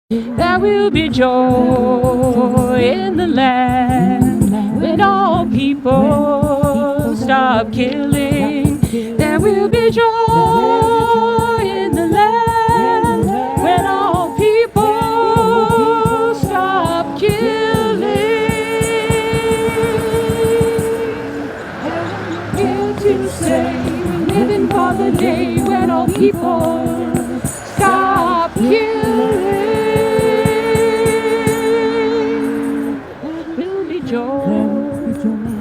There will be joy in the land when all people stop killing. There will be joy in the land when all people stop killing. Here to say, living for the day when all people stop killing.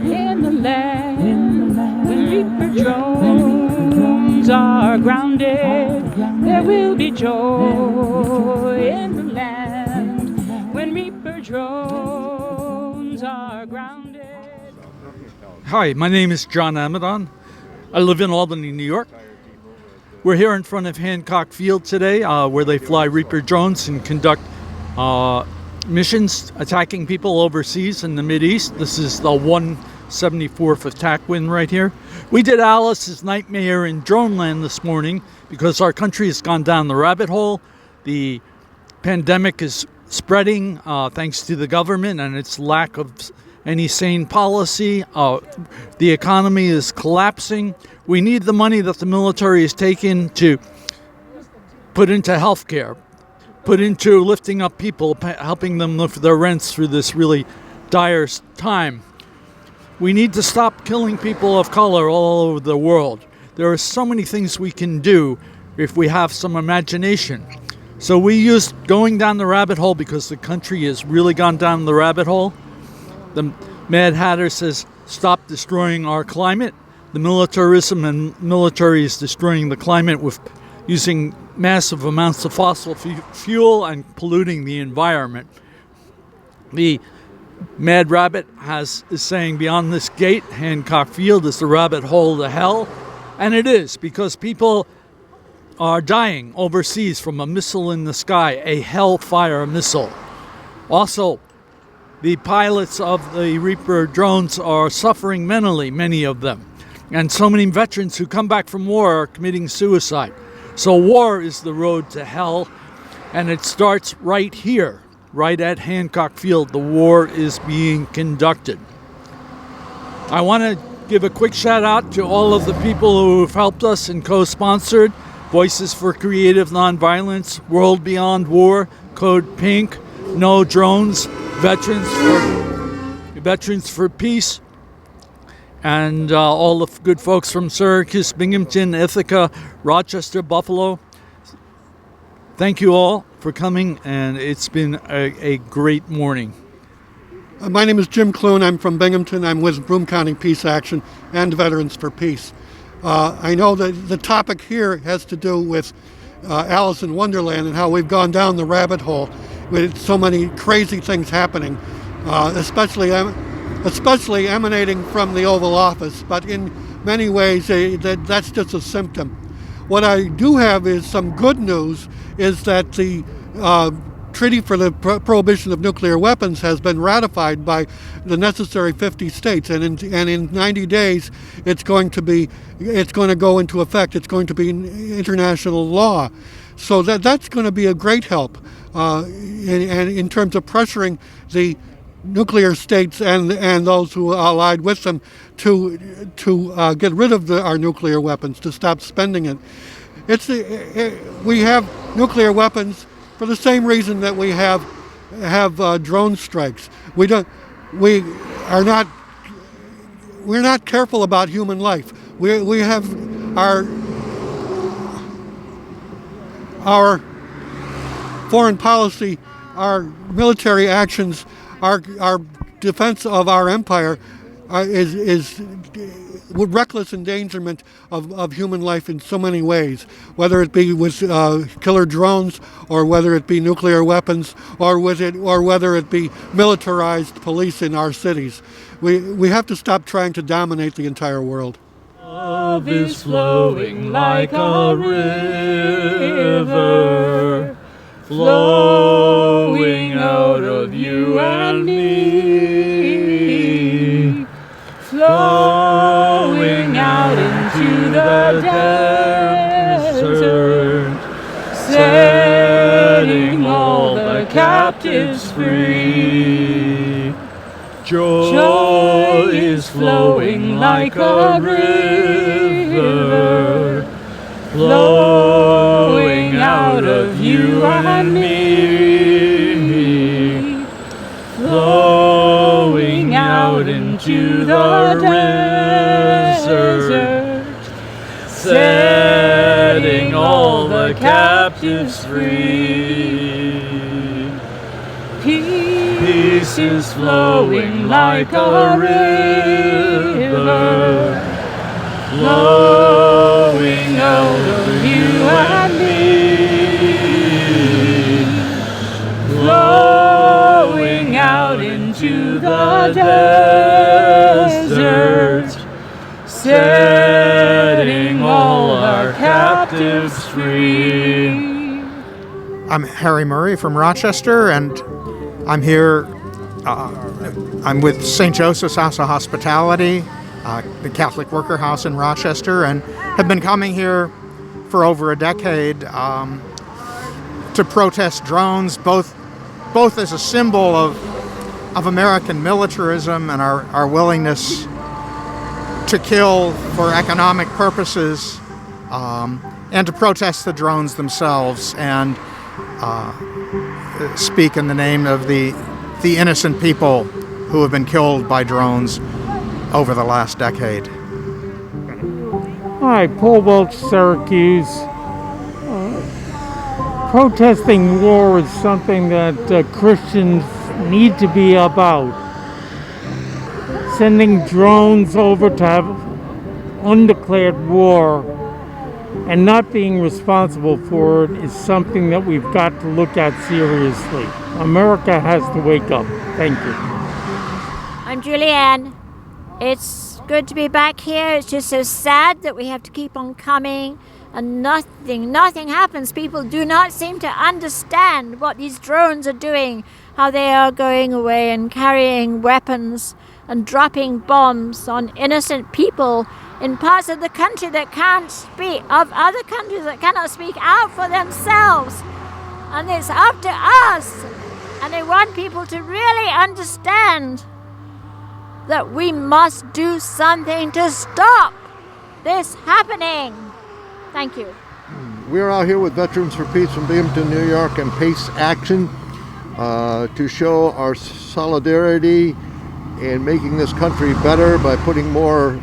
In the land, when reaper drones are grounded, there will be joy in the land when reaper drones are grounded. Hi, my name is John Amadon. I live in Albany, New York. We're here in front of Hancock Field today, where they fly Reaper drones and conduct missions attacking people overseas in the Mideast. This is the 174th attack win right here. We did Alice's Nightmare in Droneland this morning because our country has gone down the rabbit hole. The pandemic is spreading thanks to the government and its lack of any sane policy. The economy is collapsing. We need the money that the military has taken to put into healthcare, put into lifting up people, helping them lift their rents through this really dire time. We need to stop killing people of color all over the world. There are so many things we can do if we have some imagination. So we used going down the rabbit hole because the country has really gone down the rabbit hole. The Mad Hatter says, stop destroying our climate. The militarism and military is destroying the climate with using massive amounts of fossil fuel and polluting the environment. The Mad Rabbit is saying beyond this gate, Hancock Field is the rabbit hole to hell. And it is, because people are dying overseas from a missile in the sky, a Hellfire missile. Also, the pilots of the Reaper drones are suffering mentally, many of them. And so many veterans who come back from war are committing suicide. So war is the road to hell, and it starts right here, right at Hancock Field. The war is being conducted. I want to give a quick shout out to all of the people who have helped us and co-sponsored: Voices for Creative Nonviolence, World Beyond War, Code Pink, No Drones, Veterans for Peace, and all the good folks from Syracuse, Binghamton, Ithaca, Rochester, Buffalo. Thank you all for coming, and it's been a great morning. My name is Jim Clune. I'm from Binghamton. I'm with Broome County Peace Action and Veterans for Peace. I know that the topic here has to do with Alice in Wonderland and how we've gone down the rabbit hole with so many crazy things happening, especially emanating from the Oval Office, but in many ways that's just a symptom. What I do have is some good news, is that the Treaty for the Prohibition of Nuclear Weapons has been ratified by the necessary 50 states, and in 90 days it's going to go into effect. It's going to be international law. So that's going to be a great help in terms of pressuring the nuclear states and those who allied with them to get rid of our nuclear weapons, to stop spending it. We have nuclear weapons for the same reason that we have drone strikes. We're not careful about human life. We have our foreign policy, our military actions, our defense of our empire is reckless endangerment of human life in so many ways, whether it be with killer drones, or whether it be nuclear weapons, or whether it be militarized police in our cities. We have to stop trying to dominate the entire world. Love is flowing like a river, flowing out of you and me, flowing out into the desert, setting all the the captives free. Joy is flowing like a river, flowing out of you and me, flowing out into the desert, setting all the captives free. Peace is flowing like a river, flowing out of you and me, flowing out into the desert, setting all our captives free. I'm Harry Murray from Rochester, and I'm here. I'm with St. Joseph's House of Hospitality, the Catholic Worker House in Rochester, and have been coming here for over a decade to protest drones, both as a symbol of American militarism and our willingness to kill for economic purposes, and to protest the drones themselves and speak in the name of the innocent people who have been killed by drones over the last decade. Hi, Paul Welch, Syracuse. Protesting war is something that Christians need to be about. Sending drones over to have undeclared war and not being responsible for it is something that we've got to look at seriously. America has to wake up. Thank you. I'm Julianne. It's good to be back here. It's just so sad that we have to keep on coming and nothing happens. People do not seem to understand what these drones are doing, how they are going away and carrying weapons and dropping bombs on innocent people in parts of the country that can't speak, of other countries that cannot speak out for themselves. And it's up to us. And I want people to really understand that we must do something to stop this happening. Thank you. We're out here with Veterans for Peace from Binghamton, New York, and Pace Action to show our solidarity in making this country better by putting more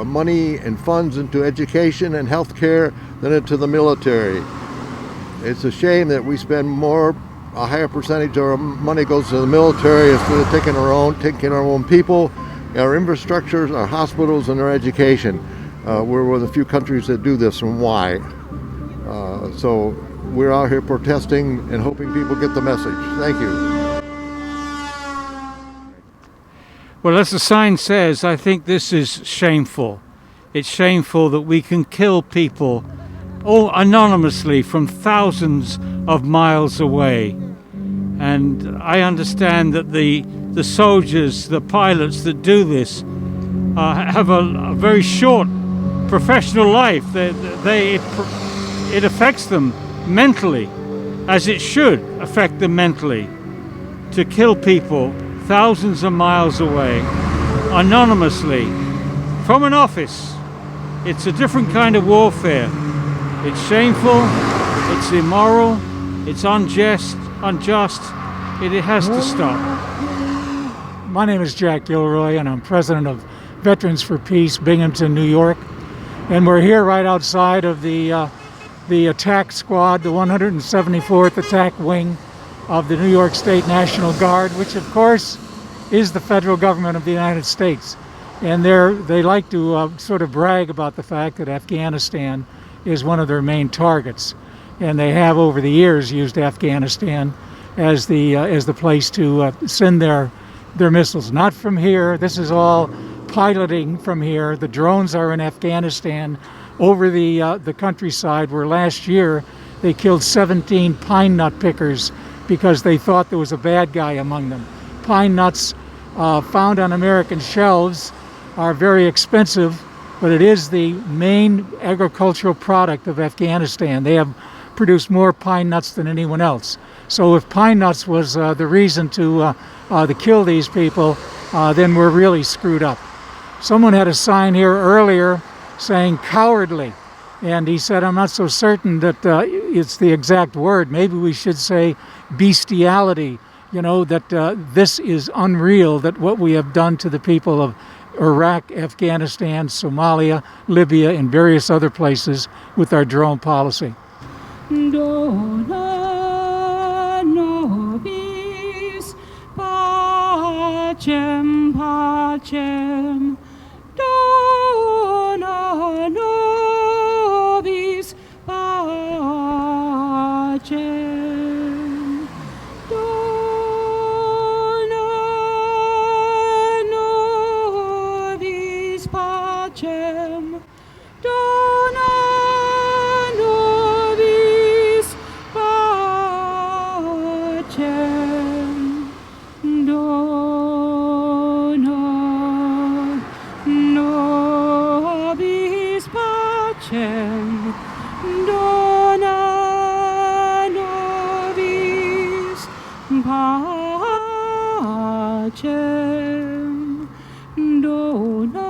money and funds into education and health care than into the military. It's a shame that we spend a higher percentage of our money goes to the military instead of taking our own people, our infrastructures, our hospitals, and our education. We're one of the few countries that do this, and why? So we're out here protesting and hoping people get the message. Thank you. Well, as the sign says, I think this is shameful. It's shameful that we can kill people anonymously from thousands of miles away. And I understand that the soldiers, the pilots that do this, have a very short professional life. It affects them mentally, as it should affect them mentally, to kill people thousands of miles away, anonymously, from an office. It's a different kind of warfare. It's shameful, it's immoral, it's unjust. It has to stop. My name is Jack Gilroy, and I'm president of Veterans for Peace, Binghamton, New York. And we're here right outside of the attack squad, the 174th Attack Wing of the New York State National Guard, which of course is the federal government of the United States. And they like to sort of brag about the fact that Afghanistan is one of their main targets. And they have over the years used Afghanistan as the place to send their missiles. Not from here. This is all piloting from here. The drones are in Afghanistan over the countryside, where last year they killed 17 pine nut pickers because they thought there was a bad guy among them. Pine nuts found on American shelves are very expensive, but it is the main agricultural product of Afghanistan. They have produced more pine nuts than anyone else. So if pine nuts was the reason to kill these people, then we're really screwed up. Someone had a sign here earlier saying cowardly, and he said, I'm not so certain that it's the exact word. Maybe we should say bestiality, that this is unreal, that what we have done to the people of Iraq, Afghanistan, Somalia, Libya, and various other places with our drone policy. Dona nobis pacem, pacem. Dona nobis pacem. Dona nobis pacem. Dona nobis pacem. Dona nobis pacem. Dona nobis pacem. Dona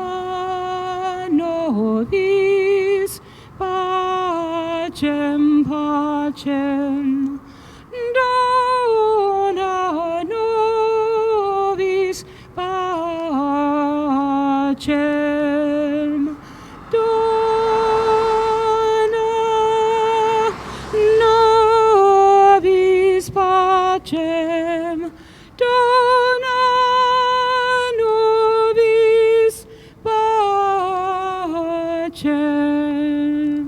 nobis pacem, pacem. Dona nobis pacem. Dona nobis pacem. Dona nobis pacem.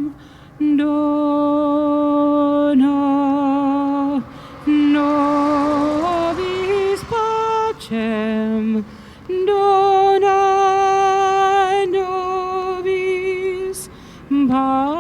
Dona nobis pacem. Dona nobis pacem.